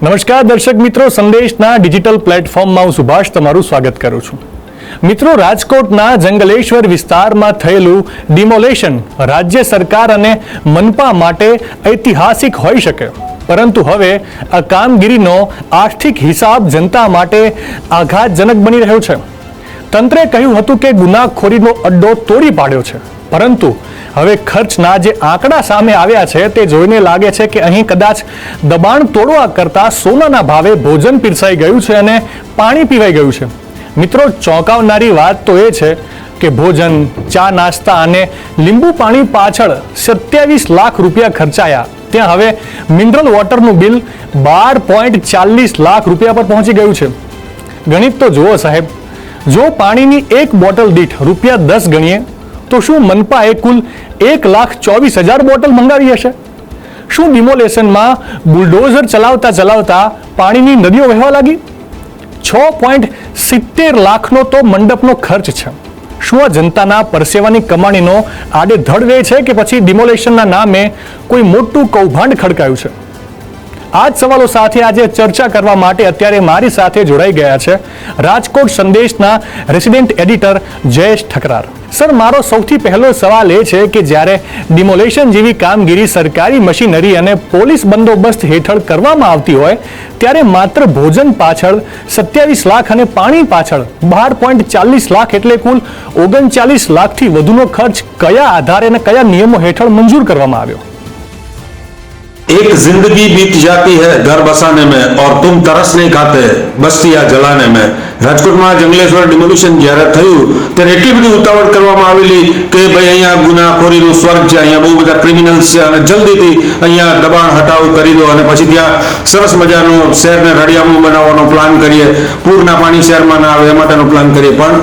નમસ્કાર દર્શક મિત્રો, સંદેશના ડિજિટલ પ્લેટફોર્મમાં હું સુભાષ તમારું સ્વાગત કરું છું. મિત્રો, રાજકોટના જંગલેશ્વર વિસ્તારમાં થયેલું ડિમોલેશન રાજ્ય સરકાર અને મનપા માટે ઐતિહાસિક હોઈ શકે, પરંતુ હવે આ કામગીરીનો આર્થિક હિસાબ જનતા માટે આઘાતજનક બની રહ્યો છે. તંત્રે કહ્યું હતું કે ગુનાખોરીનો અડ્ડો તોડી પાડ્યો છે, પરંતુ હવે ખર્ચના જે આંકડા સામે આવ્યા છે તે જોઈને લાગે છે કે અહીં કદાચ દબાણ તોડવા કરતા સોનાના ભાવે ભોજન પીરસાઈ ગયું છે અને પાણી પીવાઈ ગયું છે. મિત્રો, ચોંકાવનારી વાત તો એ છે કે ભોજન, ચા, નાસ્તા અને લીંબુ પાણી પાછળ 27 લાખ રૂપિયા ખર્ચાયા, ત્યાં હવે મિનરલ વોટરનું બિલ 12.40 લાખ રૂપિયા પર પહોંચી ગયું છે. ગણિત તો જુઓ સાહેબ, જો પાણીની એક બોટલ દીઠ રૂપિયા 10 ગણીએ તો શું મનપાએ કુલ 1,24,000 બોટલ મંગાવી હશે? શું ડિમોલેશનમાં બુલડોઝર ચલાવતા ચલાવતા પાણીની નદીઓ વહેવા લાગી? 6.70 લાખનો તો મંડપનો ખર્ચ છે. શું આ જનતાના પરસેવાની કમાણીનો આડેધડ વ્યય છે કે પછી ડિમોલેશનના નામે કોઈ મોટું કૌભાંડ ખડકાયું છે? આ જ સવાલો સાથે આજે ચર્ચા કરવા માટે અત્યારે મારી સાથે જોડાઈ ગયા છે રાજકોટ સંદેશના resident editor Jayesh Thakrar. Sir, મારો સૌથી પહેલો સવાલ એ છે કે જ્યારે ડિમોલેશન જેવી કામગીરી સરકારી મશીનરી અને પોલીસ બંદોબસ્ત હેઠળ કરવામાં આવતી હોય ત્યારે માત્ર ભોજન પાછળ 27 લાખ અને પાણી પાછળ 12.40 લાખ એટલે કુલ 39 લાખથી વધુનો ખર્ચ કયા આધારે અને કયા નિયમો હેઠળ મંજૂર કરવામાં આવ્યો? एक जिंदगी बीत जाती है घर बसाने में और तुम तरस नहीं खाते बस्तियां जलाने में. રાજકોટમાં જંગલેશ્વર ડિમોલિશન જ્યારે થયું ત્યારે એટલી બધી ઉતાવળ કરવામાં આવેલી કે ભાઈ અહીંયા ગુનાખોરીનું સ્વર્ગ છે, અહીંયા બહુ બધા ક્રિમિનલ્સ છે અને જલ્દીથી અહીંયા દબાણ હટાવ કરી દો અને પછી ત્યાં સરસ મજાનો શહેરને રળિયામણું બનાવવાનો પ્લાન કરીએ, પૂરના પાણી શહેરમાં ના આવે એ માટેનો પ્લાન કરીએ. પણ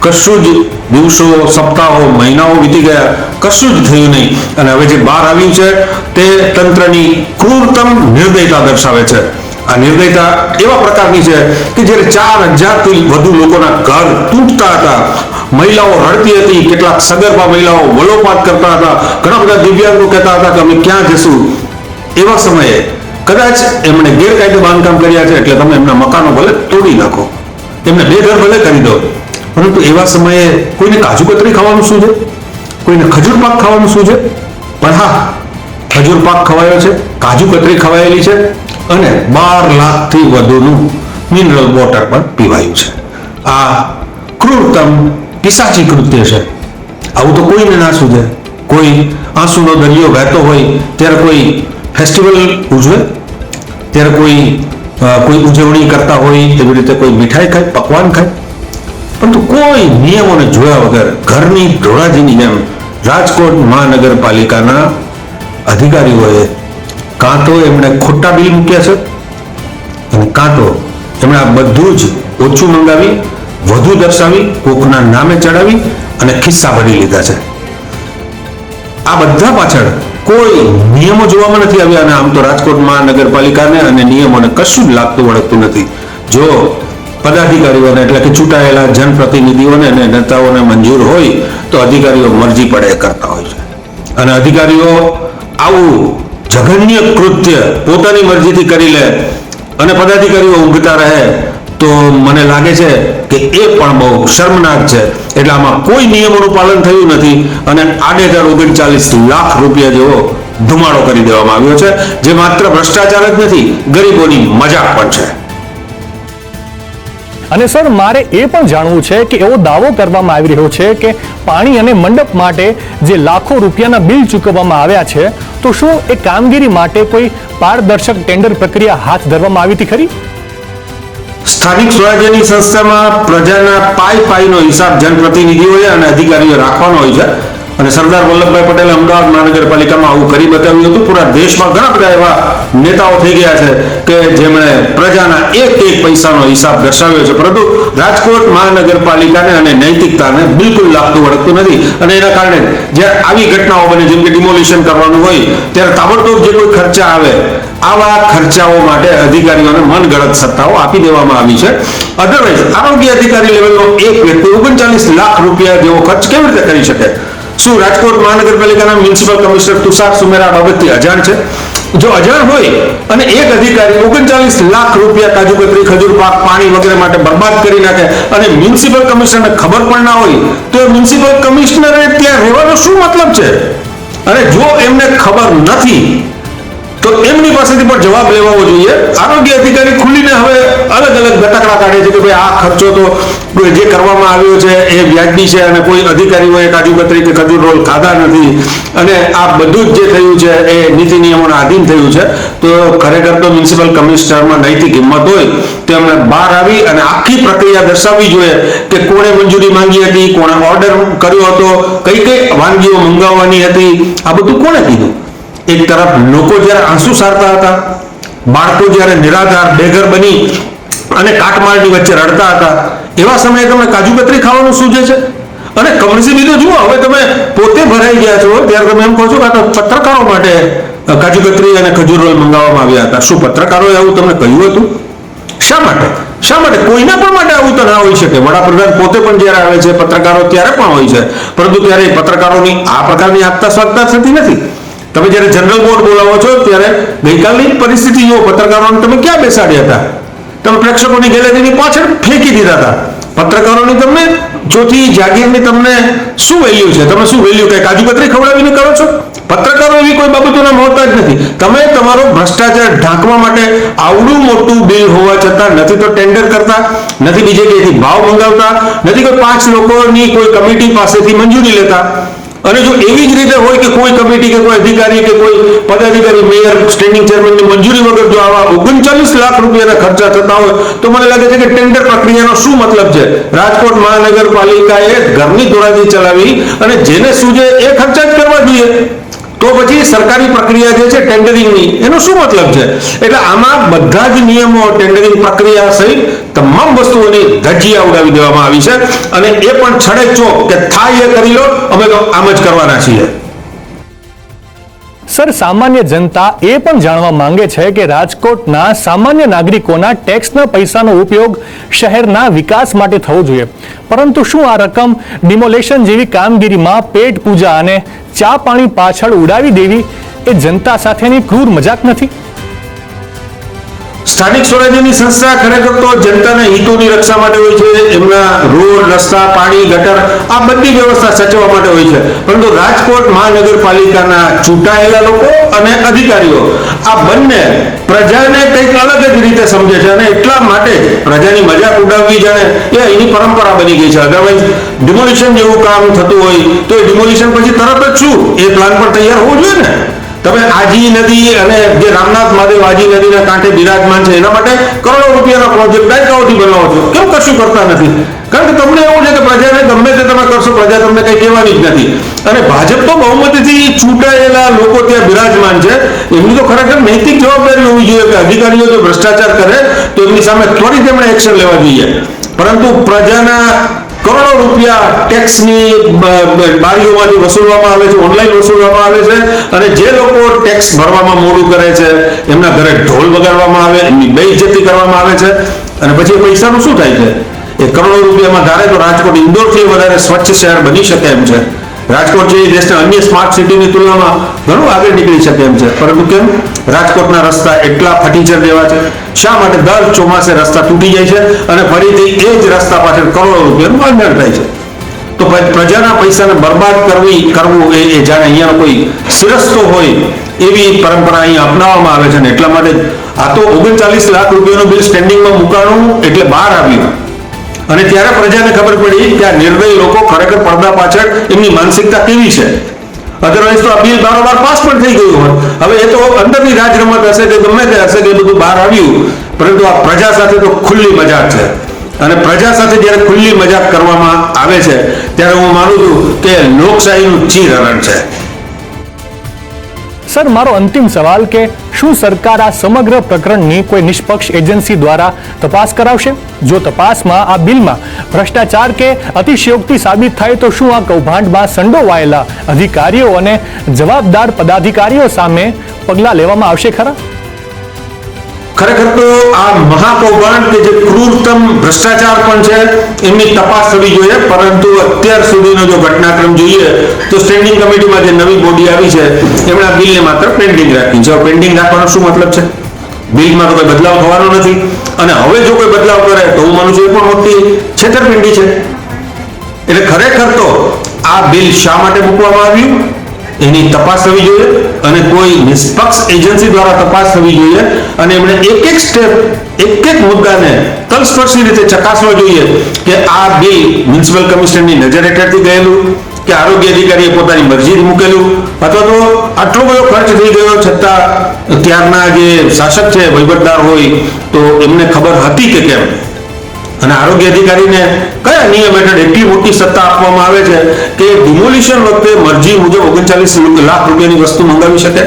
કશું જ દિવસો, સપ્તાહો, મહિનાઓ વીતી ગયા, કશું જ થયું નહીં. અને હવે જે બહાર આવ્યું છે તે તંત્રની ક્રૂરતમ નિર્દયતા દર્શાવે છે. આ નિર્દયતા એવા પ્રકારની છે કે જ્યારે 4,000થી વધુ લોકોના ઘર તૂટતા હતા, મહિલાઓ રડતી હતી, કેટલાક સગર્ભા મહિલાઓ વલોપાત કરતા હતા, ઘણા બધા દિવ્યાંગો કહેતા હતા કે અમે ક્યાં જશું. એવા સમયે કદાચ એમણે ગેરકાયદે બાંધકામ કર્યા છે એટલે તમે એમના મકાનો ભલે તોડી નાખો, એમને બેઘર ભલે કરી દો, પરંતુ એવા સમયે કોઈને કાજુ કતરી ખાવાનું શું છે, કોઈને ખજૂર પાક ખાવાનું શું છે? પણ હા, ખજૂર પાક ખવાયો છે, કાજુ કતરી ખવાયેલી છે અને 12 લાખથી વધુનું મિનરલ વોટર પણ પીવાયું છે. આ ક્રૂરતમ પિશાચી કૃત્ય છે. આવું તો કોઈને ના સૂઝે. કોઈ આંસુનો દરિયો વહેતો હોય ત્યારે કોઈ ફેસ્ટિવલ ઉજવે, ત્યારે કોઈ ઉજવણી કરતા હોય એવી રીતે કોઈ મીઠાઈ ખાય, પકવાન ખાય, પરંતુ કોઈ નિયમોને જોયા વગર ઘરની ઢોળાજીની જેમ રાજકોટ મહાનગરપાલિકાના અધિકારીઓએ કાં તો એમણે ખોટા બિલ મૂક્યા છે અને કાં તો એમણે આ બધું જ ઓછું મંગાવી, વધુ દર્શાવી, કોકના નામે ચડાવી અને ખિસ્સા ભરી લીધા છે. આ બધા પાછળ કોઈ નિયમો જોવામાં નથી આવ્યા અને આમ તો રાજકોટ મહાનગરપાલિકાને અને નિયમોને કશું જ લાગતું વળગતું નથી. જો પદાધિકારીઓને એટલે કે ચૂંટાયેલા જનપ્રતિનિધિઓને અને નેતાઓને મંજૂર હોય તો અધિકારીઓ મરજી પડે કરતા હોય છે. અને અધિકારીઓ આવું જઘન્ય કૃત્ય પોતાની મરજીથી કરી લે અને પદાધિકારીઓ ઊંઘતા રહે તો મને લાગે છે કે એ પણ બહુ શર્મનાક છે. એટલે આમાં કોઈ નિયમોનું પાલન થયું નથી અને આડેધડ 39 લાખ રૂપિયા જેવો ધુમાડો કરી દેવામાં આવ્યો છે, જે માત્ર ભ્રષ્ટાચાર જ નથી, ગરીબોની મજાક પણ છે. અને સર, મારે એ પણ જાણવું છે કે એવો દાવો કરવામાં આવી રહ્યો છે કે પાણી અને મંડપ માટે જે લાખો રૂપિયાના બિલ ચૂકવવામાં આવ્યા છે, તો શું એ કામગીરી માટે કોઈ પારદર્શક ટેન્ડર પ્રક્રિયા હાથ ધરવામાં આવી હતી ખરી? સ્થાનિક સ્વરાજ્યની સંસ્થામાં પ્રજાના પાઈનો હિસાબ જનપ્રતિનિધિઓએ અને અધિકારીઓએ રાખવાનો હોય છે અને સરદાર વલ્લભભાઈ પટેલે અમદાવાદ મહાનગરપાલિકામાં આવું કરી બતાવ્યું હતું. પૂરા દેશમાં ઘણા બધા એવા નેતાઓ થઈ ગયા છે કે જેમણે પ્રજાના એક પૈસાનો હિસાબ દર્શાવ્યો છે, પરંતુ રાજકોટ મહાનગરપાલિકાને અને નૈતિકતાને બિલકુલ લાગતું વળગતું નથી. અને એના કારણે જ્યારે આવી ઘટનાઓ બને, જેમ કે ડિમોલિશન કરવાનું હોય ત્યારે તાબડતોબ જે કોઈ ખર્ચા આવે, આવા ખર્ચાઓ માટે અધિકારીઓને મનગળત સત્તાઓ આપી દેવામાં આવી છે. અધરવાઇઝ આરોગ્ય અધિકારી લેવલનો એક વ્યક્તિ 39 લાખ રૂપિયા જેવો ખર્ચ કેવી રીતે કરી શકે? શું રાજકોટ મહાનગરપાલિકાના મ્યુનિસિપલ કમિશનર તુષાર સુમેરા બાબતથી અજાણ છે? જો અજાણ હોય અને એક અધિકારી 39 લાખ રૂપિયા કાજુ કતરી, ખજૂર પાક, પાણી વગેરે માટે બરબાદ કરી નાખે અને મ્યુનિસિપલ કમિશનરને ખબર પણ ના હોય, તો મ્યુનિસિપલ કમિશનરે ત્યાં રહેવાનો શું મતલબ છે? અને જો એમને ખબર નથી તો એમની પાસેથી પણ જવાબ લેવો જોઈએ. આરોગ્ય અધિકારી ખુલીને હવે અલગ અલગ ગટકડા કાઢે છે કે ભાઈ આ ખર્ચો તો જે કરવામાં આવ્યો છે એ વ્યાજબી છે અને કોઈ અધિકારીઓએ કાજુ કતરી કે ખજૂર રોલ ખાધા નથી અને આ બધું જ જે થયું છે એ નીતિ નિયમોના આધીન થયું છે. તો ખરેખર તો મ્યુનિસિપલ કમિશનરમાં નૈતિક હિંમત હોય તો એમને બહાર આવી અને આખી પ્રક્રિયા દર્શાવવી જોઈએ કે કોણે મંજૂરી માંગી હતી, કોણે ઓર્ડર કર્યો હતો, કઈ કઈ વાનગીઓ મંગાવવાની હતી, આ બધું કોણે કીધું? એક તરફ લોકો જ્યારે આંસુ સારતા હતા, બાળકો જ્યારે નિરાધાર બેઘર બની અને કાટમાળની વચ્ચે રડતા હતા, એવા સમયે તમે કાજુ કતરી ખાવાનું સૂજે છે? અને કમનસીબી તો જુઓ, હવે તમે પોતે ભરાઈ ગયા છો ત્યારે તમે એમ કહો છો કે આ તો પત્રકારો માટે કાજુ કતરી અને ખજૂર રોલ મંગાવવામાં આવ્યા હતા. શું પત્રકારોએ આવું તમને કહ્યું હતું? શા માટે? શા માટે? કોઈના પણ માટે આવું તો ના હોઈ શકે. વડાપ્રધાન પોતે પણ જ્યારે આવે છે, પત્રકારો ત્યારે પણ હોય છે, પરંતુ ત્યારે પત્રકારોની આ પ્રકારની આગતા સ્વાગતા થતી નથી. તમે જ્યારે જનરલ બોર્ડ બોલાવો છો ત્યારે ગઈકાલની પરિસ્થિતિ જુઓ, પત્રકારોને તમે ક્યાં બેસાડ્યા હતા? તમે પ્રેક્ષકોની ગેલેરીની પાછળ ફેંકી દીધા હતા. પત્રકારોની તમને ચોથી જાગીરની તમને શું વેલ્યુ છે? તમે શું વેલ્યુ કઈ કાજુ કતરી ખવડાવીને કરો છો? પત્રકારો એવી કોઈ બાબતોના મોહતાજ નથી. તમે તમારો ભ્રષ્ટાચાર ઢાંકવા માટે આવડું મોટું બિલ હોવા છતાં નથી તો ટેન્ડર કરતા, નથી બીજે ક્યાંયથી ભાવ મંગાવતા, નથી કોઈ 5 લોકોની કોઈ કમિટી પાસેથી મંજૂરી લેતા. અને જો એવી જ રીતે હોય કે કોઈ કમિટી કે કોઈ અધિકારી કે કોઈ પદાધિકારી, મેયર, સ્ટેન્ડિંગ ચેરમેનની મંજૂરી વગર જો આવા 39 લાખ રૂપિયાના ખર્ચા થતા હોય તો મને લાગે છે કે ટેન્ડર પ્રક્રિયાનો શું મતલબ છે? રાજકોટ મહાનગરપાલિકાએ ઘરની ધોરાજી ચલાવી અને જેને સૂજે એ ખર્ચા જ કરવા જોઈએ. તો પછી સરકારી પ્રક્રિયા જે છે ટેન્ડરિંગની, એનો શું મતલબ છે? એટલે આમાં બધા જ નિયમો, ટેન્ડરિંગ પ્રક્રિયા સહિત તમામ વસ્તુઓની ધજ્જિયા ઉડાવી દેવામાં આવી છે અને એ પણ છડે ચોક કે થાય એ કરી લો, અમે તો આમ જ કરવાના છીએ. સર, સામાન્ય જનતા એ પણ જાણવા માંગે છે કે રાજકોટના સામાન્ય નાગરિકોના ટેક્સના પૈસાનો ઉપયોગ શહેરના વિકાસ માટે થવો જોઈએ, પરંતુ શું આ રકમ ડિમોલેશન જેવી કામગીરીમાં પેટ પૂજા અને ચા પાણી પાછળ ઉડાવી દેવી એ જનતા સાથેની ક્રૂર મજાક નથી? સ્થાનિક સ્વરાજ્યની સંસ્થા ખરેખર તો જનતાના હિતોની રક્ષા માટે હોય છે. એમના રોડ, રસ્તા, પાણી, ગટર આ બધી વ્યવસ્થા સચવવા માટે હોય છે. પરંતુ રાજકોટ મહાનગરપાલિકાના ચૂંટાયેલા લોકો અને અધિકારીઓ આ બંને પ્રજાને કંઈક અલગ જ રીતે સમજે છે અને એટલા માટે પ્રજાની મજાક ઉડાવવી જાણે એ અહીંની પરંપરા બની ગઈ છે. અધરવાઇઝ ડિમોલિશન જેવું કામ થતું હોય તો એ ડિમોલિશન પછી તરત જ શું એ પ્લાન પણ તૈયાર હોવો જોઈએ ને. તમે આજી નદી અને જે રામનાથ મહાદેવ આજી નદીના કાંઠે બિરાજમાન છે એના માટે કરોડો રૂપિયાના પ્રોજેક્ટ દાયકાઓથી બનાવો છો, કેમ કશું કરતા નથી? કારણ કે તમને એવું છે કે પ્રજાને ગમે તે તમે કરશો, પ્રજા તમને કઈ કહેવાની જ નથી. અને ભાજપ તો બહુમતીથી ચૂંટાયેલા લોકો ત્યાં બિરાજમાન છે, એમની તો ખરેખર નૈતિક જવાબદારી હોવી જોઈએ કે અધિકારીઓ જો ભ્રષ્ટાચાર કરે તો એમની સામે ત્વરિત એમણે એક્શન લેવા જોઈએ. પરંતુ પ્રજાના કરોડો રૂપિયા ટેક્સની બારીઓમાંથી વસૂલવામાં આવે છે, ઓનલાઈન વસૂલવામાં આવે છે અને જે લોકો ટેક્સ ભરવામાં મોડું કરે છે એમના ઘરે ઢોલ વગાડવામાં આવે, એમની બેઇજ્જતી કરવામાં આવે છે અને પછી પૈસાનું શું થાય છે? એ કરોડો રૂપિયામાં ધારે તો રાજકોટ ઇન્દોરથી વધારે સ્વચ્છ શહેર બની શકે એમ છે. રાજકોટ જે દેશના અન્ય સ્માર્ટ સિટીની તુલનામાં ઘણું આગળ નીકળી શકે એમ છે, પરંતુ કેમ રાજકોટના રસ્તા એટલા ફટીચર જેવા છે? શા માટે દર ચોમાસે રસ્તા તૂટી જાય છે અને ફરીથી એ જ રસ્તા પાછળ કરોડો રૂપિયાનું બાંધકામ થાય છે? તો પ્રજાના પૈસાને બરબાદ કરવું એ જાણે અહીંયા કોઈ શિરસ્તો હોય એવી પરંપરા અહીંયા અપનાવવામાં આવે છે. ને એટલા માટે આ તો 39 લાખ રૂપિયાનું બિલ સ્ટેન્ડિંગમાં મુકાણું એટલે બહાર આવ્યું અને ત્યારે પ્રજાને ખબર પડી કે આ નિર્દય લોકો ખરેખર પડદા પાછળ એમની માનસિકતા કેવી છે. અધરવાઇઝ તો આ બિલ બારોબાર પાસ પણ થઈ ગયું હોત. હવે એ તો અંદરની રાજરમત હશે કે ગમે તે હશે કે બધું બહાર આવ્યું, પરંતુ આ પ્રજા સાથે તો ખુલ્લી મજાક છે અને પ્રજા સાથે જ્યારે ખુલ્લી મજાક કરવામાં આવે છે ત્યારે હું માનું છું કે લોકશાહીનું ચીરહરણ છે. સર, મારો અંતિમ સવાલ કે શું સરકાર આ સમગ્ર પ્રકરણની કોઈ નિષ્પક્ષ એજન્સી દ્વારા તપાસ કરાવશે? જો તપાસમાં આ બિલમાં ભ્રષ્ટાચાર કે અતિશયોક્તિ સાબિત થાય તો શું આ કૌભાંડમાં સંડોવાયેલા અધિકારીઓ અને જવાબદાર પદાધિકારીઓ સામે પગલાં લેવામાં આવશે ખરા? ખરેખર તો આ મહાકૌભાંડ કે જે ક્રૂરતમ ભ્રષ્ટાચાર પણ છે એમની તપાસ થવી જોઈએ, પરંતુ અત્યાર સુધીનો જો ઘટનાક્રમ જોઈએ તો સ્ટેન્ડિંગ કમિટીમાં જે નવી બોડી આવી છે એમણે આ બિલને માત્ર પેન્ડિંગ રાખી છે. પેન્ડિંગ રાખવાનો શું મતલબ છે? બિલમાં તો કોઈ બદલાવ થવાનો નથી, અને હવે જો કોઈ બદલાવ કરે તો હું માનું છું એ પણ મોટી છેતરપિંડી છે. એટલે ખરેખર તો આ બિલ શા માટે મૂકવામાં આવ્યું એની તપાસ થવી જોઈએ, અને કોઈ નિષ્પક્ષ એજન્સી દ્વારા તપાસ થવી જોઈએ, અને એમણે એક એક સ્ટેપ, એક એક મુદ્દાને તલસ્પર્શી રીતે ચકાસવા જોઈએ કે આ બિલ મ્યુનિસિપલ કમિશનરની નજર હેઠળથી ગયેલું કે આરોગ્ય અધિકારીએ પોતાની મરજીથી મૂકેલું, અથવા તો આટલો બધો ખર્ચ થઈ ગયો છતાં ત્યારના જે શાસક છે, વહીવટદાર હોય, તો એમને ખબર હતી કે કેમ, અને આરોગ્ય અધિકારીને કયા નિયમ હેઠળ એટલી મોટી સત્તા આપવામાં આવે છે કે ડિમોલિશન વખતે મરજી મુજબ 39 લાખ રૂપિયાની વસ્તુ મંગાવી શકે?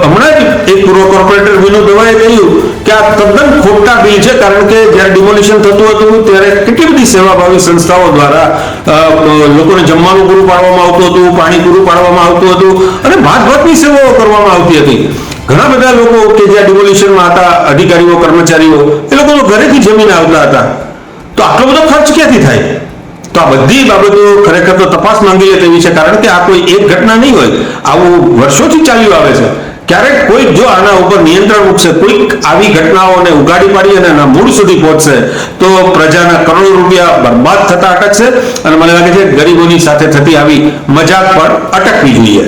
હમણાં જ એક પૂર્વ કોર્પોરેટર વિનોદ દવાએ કહ્યું કે આ તદ્દન ખોટા બિલ છે, કારણ કે જ્યારે ડિમોલિશન થતું હતું ત્યારે કેટલી બધી સેવાભાવી સંસ્થાઓ દ્વારા લોકોને જમવાનું પૂરું પાડવામાં આવતું હતું, પાણી પૂરું પાડવામાં આવતું હતું, અને ભાતભાતની સેવાઓ કરવામાં આવતી હતી. ઘણા બધા લોકો કે જ્યાં ડિમોલિશનમાં હતા, અધિકારીઓ, કર્મચારીઓ, એ લોકો ઘરેથી જમીને આવતા હતા, તો આટલો બધો ખર્ચ ક્યાંથી થાય? તો આ બધી બાબતો ખરેખર તો તપાસ માંગી લે તેવી છે, કારણ કે આ કોઈ એક ઘટના નહીં હોય, આવું વર્ષોથી ચાલ્યું આવે છે. ક્યારેક કોઈ જો આના ઉપર નિયંત્રણ મૂકશે, કોઈક આવી ઘટનાઓને ઉગાડી પાડી અને એના મૂળ સુધી પહોંચશે, તો પ્રજાના કરોડો રૂપિયા બરબાદ થતા અટકશે, અને મને લાગે છે ગરીબોની સાથે થતી આવી મજાક પણ અટકવી જોઈએ.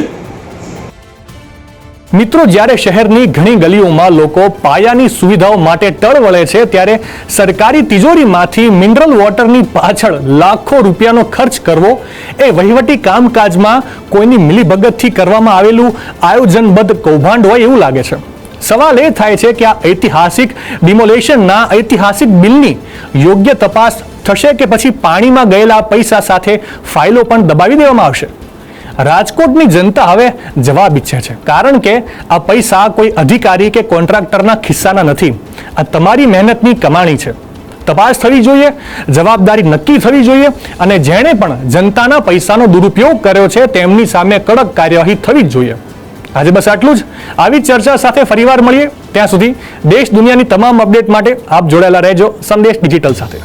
મિત્રો, જ્યારે શહેરની ઘણી ગલીઓમાં લોકો પાયાની સુવિધાઓ માટે ટળવળે છે, ત્યારે સરકારી તિજોરીમાંથી મિનરલ વોટરની પાછળ લાખો રૂપિયાનો ખર્ચ કરવો એ વહીવટી કામકાજમાં કોઈની મિલીભગતથી કરવામાં આવેલું આયોજનબદ્ધ કૌભાંડ હોય એવું લાગે છે. સવાલ એ થાય છે કે આ ઐતિહાસિક ડિમોલેશનના ઐતિહાસિક બિલની યોગ્ય તપાસ થશે કે પછી પાણીમાં ગયેલા પૈસા સાથે ફાઇલો પણ દબાવી દેવામાં આવશે? રાજકોટની જનતા હવે જવાબ ઈચ્છે છે, કારણ કે આ પૈસા કોઈ અધિકારી કે કોન્ટ્રાક્ટરના ખિસ્સાના નથી. આ તમારી મહેનતની કમાણી છે. તપાસ થવી જોઈએ, જવાબદારી નક્કી થવી જોઈએ, અને જેણે પણ જનતાના પૈસાનો દુરુપયોગ કર્યો છે તેમની સામે કડક કાર્યવાહી થવી જ જોઈએ. આજે બસ આટલું જ. આવી ચર્ચા સાથે ફરીવાર મળીએ. ત્યાં સુધી દેશ દુનિયાની તમામ અપડેટ માટે આપ જોડાયેલા રહેજો સંદેશ ડિજિટલ સાથે.